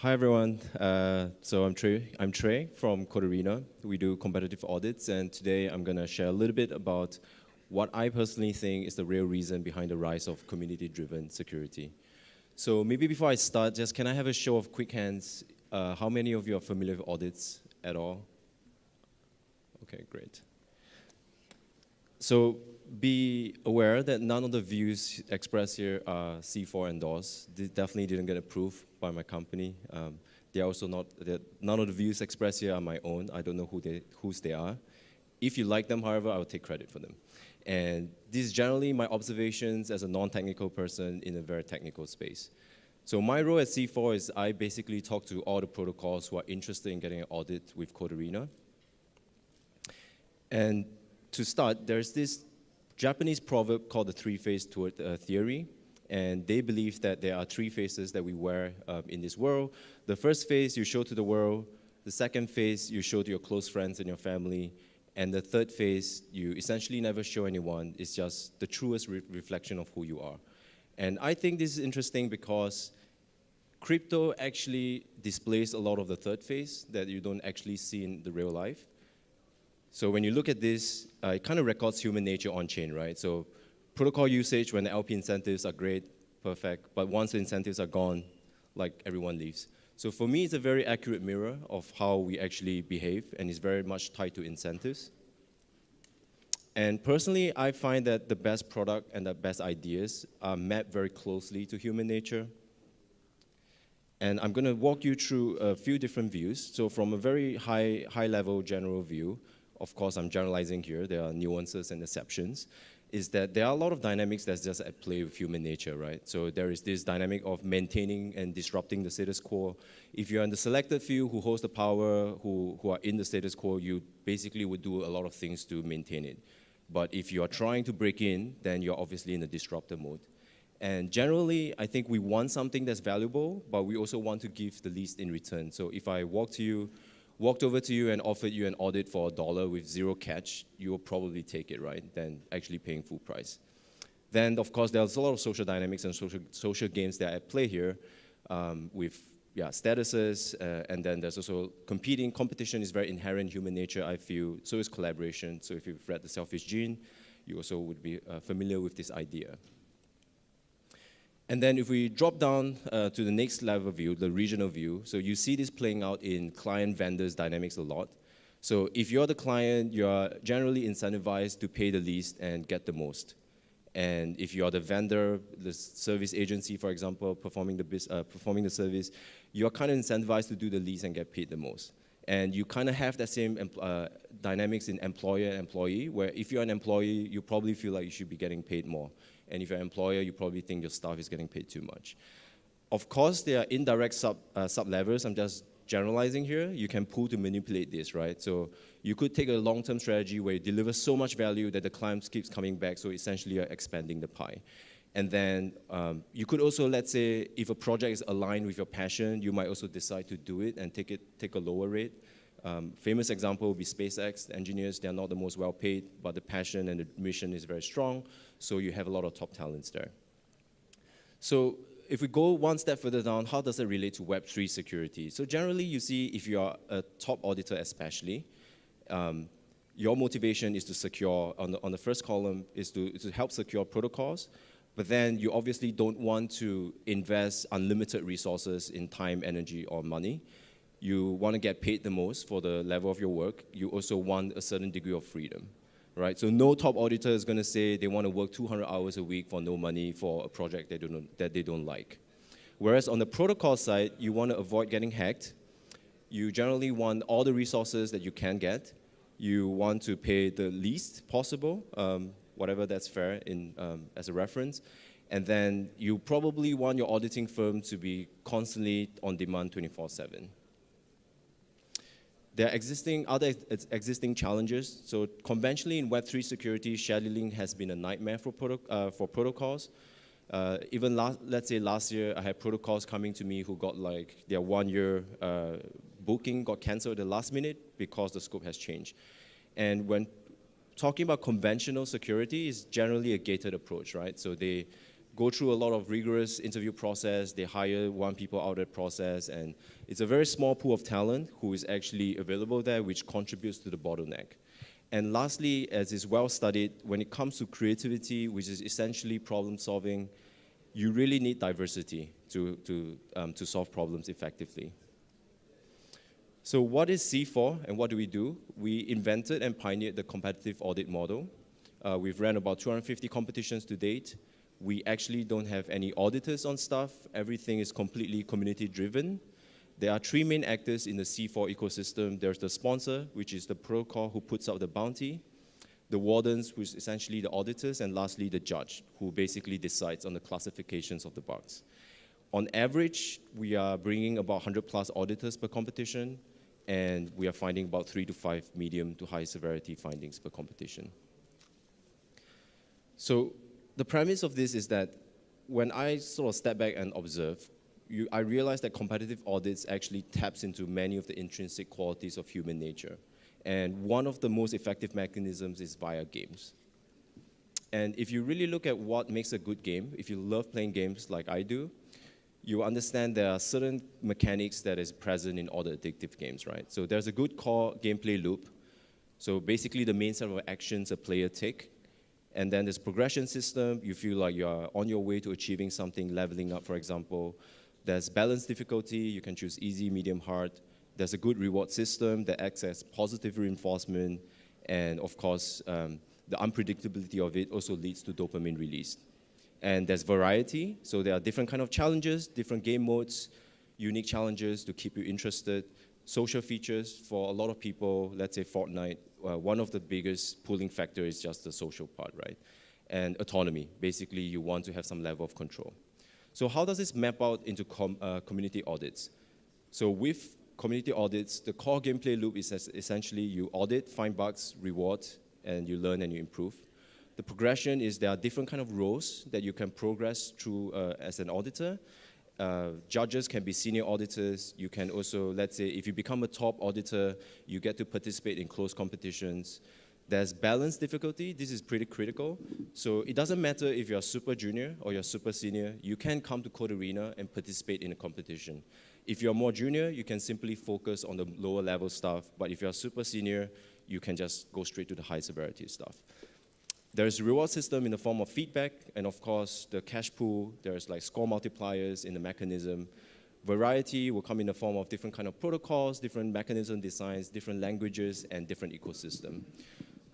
Hi everyone. So I'm Trey from Code4rena. We do competitive audits, and today I'm going to share a little bit about what I personally think is the real reason behind the rise of community-driven security. So maybe before I start, just can I have a show of quick hands? How many of you are familiar with audits at all? Okay, great. So be aware that none of the views expressed here are C4 endorsed. They definitely didn't get approved by my company. They are also none of the views expressed here are my own. I don't know whose they are. If you like them, however, I will take credit for them. And this is generally my observations as a non-technical person in a very technical space. So my role at C4 is I basically talk to all the protocols who are interested in getting an audit with Code4rena. And to start, there's this Japanese proverb called the three-phase theory, and they believe that there are three phases that we wear in this world. The first phase you show to the world, the second phase you show to your close friends and your family, and the third phase you essentially never show anyone. It's just the truest reflection of who you are. And I think this is interesting because crypto actually displays a lot of the third phase that you don't actually see in the real life. So when you look at this, it kind of records human nature on-chain, right? So protocol usage when the LP incentives are great, perfect, but once the incentives are gone, like everyone leaves. So for me, it's a very accurate mirror of how we actually behave, and it's very much tied to incentives. And personally, I find that the best product and the best ideas are mapped very closely to human nature. And I'm going to walk you through a few different views. So from a very high-level general view, of course, I'm generalizing here, there are nuances and exceptions, is that there are a lot of dynamics that's just at play with human nature, right? So there is this dynamic of maintaining and disrupting the status quo. If you're in the selected few who holds the power, who are in the status quo, you basically would do a lot of things to maintain it. But if you are trying to break in, then you're obviously in the disruptor mode. And generally, I think we want something that's valuable, but we also want to give the least in return. So if I walked over to you and offered you an audit for $1 with zero catch, you will probably take it, right, than actually paying full price. Then, of course, there's a lot of social dynamics and social games that are at play here with statuses, and then there's also competition is very inherent in human nature, I feel. So is collaboration. So if you've read The Selfish Gene, you also would be familiar with this idea. And then if we drop down to the next level view, the regional view, so you see this playing out in client-vendors dynamics a lot. So if you're the client, you're generally incentivized to pay the least and get the most. And if you're the vendor, the service agency, for example, performing the service, you're kind of incentivized to do the least and get paid the most. And you kind of have that same dynamics in employer and employee, where if you're an employee, you probably feel like you should be getting paid more. And if you're an employer, you probably think your staff is getting paid too much. Of course, there are indirect sub-levels. I'm just generalizing here. You can pull to manipulate this, right? So you could take a long-term strategy where you deliver so much value that the client keeps coming back, so essentially you're expanding the pie. And then you could also, let's say, if a project is aligned with your passion, you might also decide to do it and take a lower rate. Famous example would be SpaceX. The engineers, they're not the most well-paid, but the passion and the mission is very strong, so you have a lot of top talents there. So if we go one step further down, how does it relate to Web3 security? So generally, you see, if you are a top auditor especially, your motivation is to secure, on the first column, is to help secure protocols, but then you obviously don't want to invest unlimited resources in time, energy, or money. You want to get paid the most for the level of your work. You also want a certain degree of freedom, right? So no top auditor is going to say they want to work 200 hours a week for no money for a project that they don't like. Whereas on the protocol side, you want to avoid getting hacked. You generally want all the resources that you can get. You want to pay the least possible, whatever that's fair as a reference. And then you probably want your auditing firm to be constantly on demand 24/7. There are other existing challenges. So conventionally in Web3 security, scheduling has been a nightmare for protocols. Even let's say last year, I had protocols coming to me who got like their 1-year booking got canceled at the last minute because the scope has changed. And when talking about conventional security, it's generally a gated approach, right? So go through a lot of rigorous interview process. They hire one people out of the process, and it's a very small pool of talent who is actually available there, which contributes to the bottleneck. And lastly, as is well studied, when it comes to creativity, which is essentially problem solving, you really need diversity to solve problems effectively. So what is C4 and what do? We invented and pioneered the competitive audit model. We've ran about 250 competitions to date. We actually don't have any auditors on staff. Everything is completely community-driven. There are three main actors in the C4 ecosystem. There's the sponsor, which is the protocol who puts out the bounty, the wardens, which is essentially the auditors, and lastly, the judge, who basically decides on the classifications of the bugs. On average, we are bringing about 100 plus auditors per competition, and we are finding about 3 to 5 medium to high severity findings per competition. So the premise of this is that when I sort of step back and observe, I realize that competitive audits actually taps into many of the intrinsic qualities of human nature. And one of the most effective mechanisms is via games. And if you really look at what makes a good game, if you love playing games like I do, you understand there are certain mechanics that is present in all the addictive games, right? So there's a good core gameplay loop. So basically the main set of actions a player take. And then there's progression system. You feel like you're on your way to achieving something, leveling up, for example. There's balanced difficulty. You can choose easy, medium, hard. There's a good reward system that acts as positive reinforcement. And of course, the unpredictability of it also leads to dopamine release. And there's variety. So there are different kind of challenges, different game modes, unique challenges to keep you interested. Social features for a lot of people, let's say Fortnite, one of the biggest pulling factor is just the social part, right? And autonomy. Basically, you want to have some level of control. So how does this map out into community audits? So with community audits, the core gameplay loop is essentially you audit, find bugs, reward, and you learn and you improve. The progression is there are different kind of roles that you can progress through as an auditor. Judges can be senior auditors. You can also, let's say, if you become a top auditor, you get to participate in close competitions. There's balanced difficulty. This is pretty critical. So it doesn't matter if you're super junior or you're super senior. You can come to Code4rena and participate in a competition. If you're more junior, you can simply focus on the lower level stuff. But if you're super senior, you can just go straight to the high severity stuff. There's a reward system in the form of feedback, and of course, the cash pool. There's like score multipliers in the mechanism. Variety will come in the form of different kind of protocols, different mechanism designs, different languages, and different ecosystem.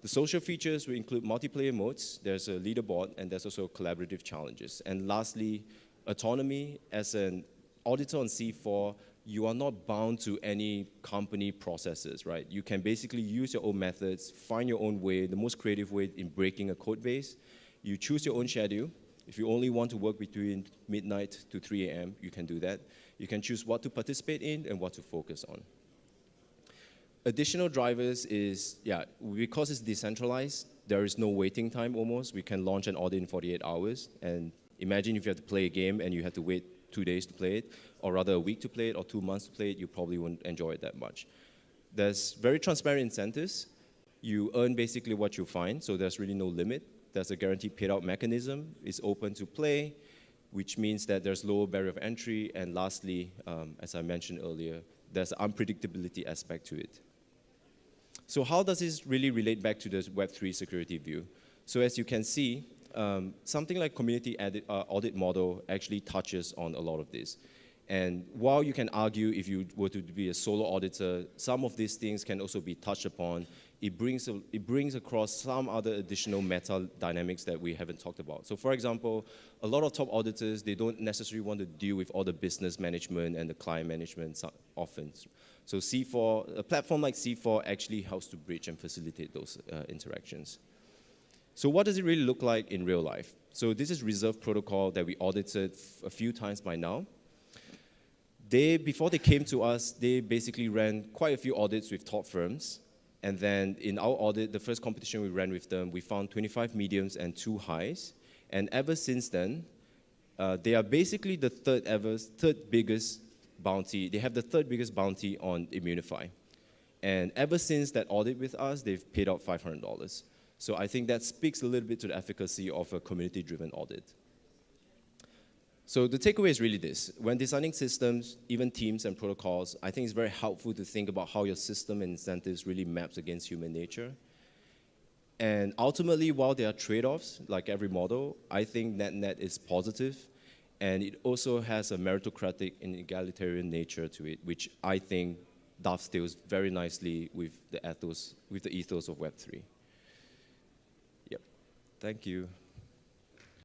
The social features will include multiplayer modes. There's a leaderboard, and there's also collaborative challenges. And lastly, autonomy. As an auditor on C4, you are not bound to any company processes, right? You can basically use your own methods, find your own way, the most creative way in breaking a code base. You choose your own schedule. If you only want to work between midnight to 3 a.m., you can do that. You can choose what to participate in and what to focus on. Additional drivers is, because it's decentralized, there is no waiting time almost. We can launch an audit in 48 hours. And imagine if you have to play a game and you have to wait 2 days to play it, or rather a week to play it, or 2 months to play it, you probably won't enjoy it that much. There's very transparent incentives. You earn basically what you find, so there's really no limit. There's a guaranteed paid out mechanism. It's open to play, which means that there's lower barrier of entry. And lastly, as I mentioned earlier, there's an unpredictability aspect to it. So how does this really relate back to the Web3 security view? So as you can see, something like community audit model actually touches on a lot of this. And while you can argue if you were to be a solo auditor, some of these things can also be touched upon. It brings across some other additional meta dynamics that we haven't talked about. So for example, a lot of top auditors, they don't necessarily want to deal with all the business management and the client management often. So C4, a platform like C4 actually helps to bridge and facilitate those interactions. So what does it really look like in real life? So this is Reserve Protocol that we audited a few times by now. Before they came to us, they basically ran quite a few audits with top firms. And then in our audit, the first competition we ran with them, we found 25 mediums and 2 highs. And ever since then, they are basically the third biggest bounty. They have the third biggest bounty on Immunify. And ever since that audit with us, they've paid out $500. So I think that speaks a little bit to the efficacy of a community-driven audit. So the takeaway is really this. When designing systems, even teams and protocols, I think it's very helpful to think about how your system and incentives really maps against human nature. And ultimately, while there are trade-offs, like every model, I think net-net is positive, and it also has a meritocratic and egalitarian nature to it, which I think dovetails very nicely with the ethos of Web3. Yep, thank you.